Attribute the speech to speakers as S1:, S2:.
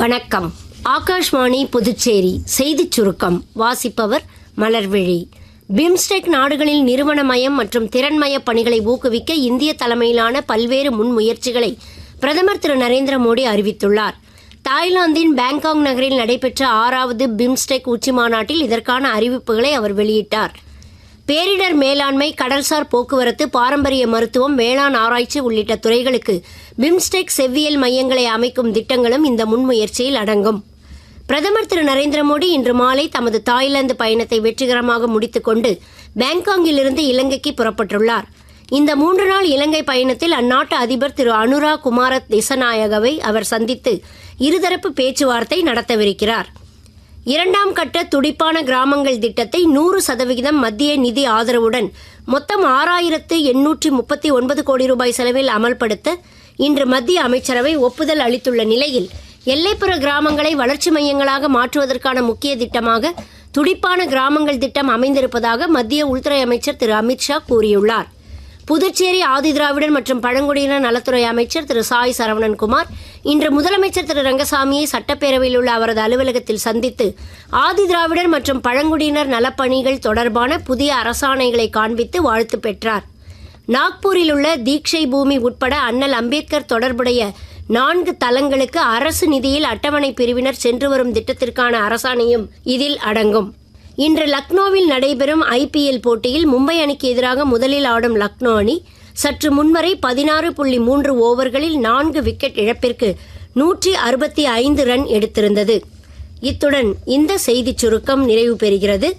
S1: வணக்கம். ஆகாஷ்வாணி புதுச்சேரி செய்திச் சுருக்கம் வாசிப்பவர் மலர்விழி. பிம்ஸ்டெக் நாடுகளில் நிறுவனமயம் மற்றும் திறன்மய பணிகளை ஊக்குவிக்க இந்திய தலைமையிலான பல்வேறு முன்முயற்சிகளை பிரதமர் திரு நரேந்திர மோடி அறிவித்துள்ளார். தாய்லாந்தின் பேங்காக் நகரில் நடைபெற்ற 6வது பிம்ஸ்டெக் உச்சிமாநாட்டில் இதற்கான அறிவிப்புகளை அவர் வெளியிட்டார். பேரிடர் மேலாண்மை, கடல்சார் போக்குவரத்து, பாரம்பரிய மருத்துவம், வேளாண் ஆராய்ச்சி உள்ளிட்ட துறைகளுக்கு பிம்ஸ்டெக் செவ்வியல் மையங்களை அமைக்கும் திட்டங்களும் இந்த முன்முயற்சியில் அடங்கும். பிரதமர் திரு நரேந்திர மோடி இன்று மாலை தமது தாய்லாந்து பயணத்தை வெற்றிகரமாக முடித்துக்கொண்டு பேங்காங்கிலிருந்து இலங்கைக்கு புறப்பட்டுள்ளார். இந்த 3 நாள் இலங்கை பயணத்தில் அந்நாட்டு அதிபர் திரு அனுரா குமார திசநாயகவை அவர் சந்தித்து இருதரப்பு பேச்சுவார்த்தை நடத்தவிருக்கிறார். 2ஆம் கட்ட துடிப்பான கிராமங்கள் திட்டத்தை 100% மத்திய நிதி ஆதரவுடன் மொத்தம் 6,839 கோடி ரூபாய் செலவில் அமல்படுத்த இன்று மத்திய அமைச்சரவை ஒப்புதல் அளித்துள்ள நிலையில் எல்லைப்புற கிராமங்களை வளர்ச்சி மையங்களாக மாற்றுவதற்கான முக்கிய திட்டமாக துடிப்பான கிராமங்கள் திட்டம் அமைந்திருப்பதாக மத்திய உள்துறை அமைச்சர் திரு அமித்ஷா கூறியுள்ளார். புதுச்சேரி ஆதிதிராவிடர் மற்றும் பழங்குடியினர் நலத்துறை அமைச்சர் திரு சாய் சரவணன்குமார் இன்று முதலமைச்சர் திரு ரங்கசாமியை சட்டப்பேரவையில் உள்ள அவரது அலுவலகத்தில் சந்தித்து ஆதிதிராவிடர் மற்றும் பழங்குடியினர் நலப்பணிகள் தொடர்பான புதிய அரசாணைகளை காண்பித்து வாழ்த்து பெற்றார். நாக்பூரில் உள்ள தீட்சை பூமி உட்பட அண்ணல் அம்பேத்கர் தொடர்புடைய 4 தலங்களுக்கு அரசு நிதியில் அட்டவணை பிரிவினர் சென்று வரும் திட்டத்திற்கான அரசாணையும் இதில் அடங்கும். இன்று லக்னோவில் நடைபெறும் IPL போட்டியில் மும்பை அணிக்கு எதிராக முதலில் ஆடும் லக்னோ அணி சற்று முன்வரை 16.3 ஓவர்களில் 4 விக்கெட் இழப்பிற்கு 165 ரன் எடுத்திருந்தது. இத்துடன் இந்த செய்திச் சுருக்கம் நிறைவு பெறுகிறது.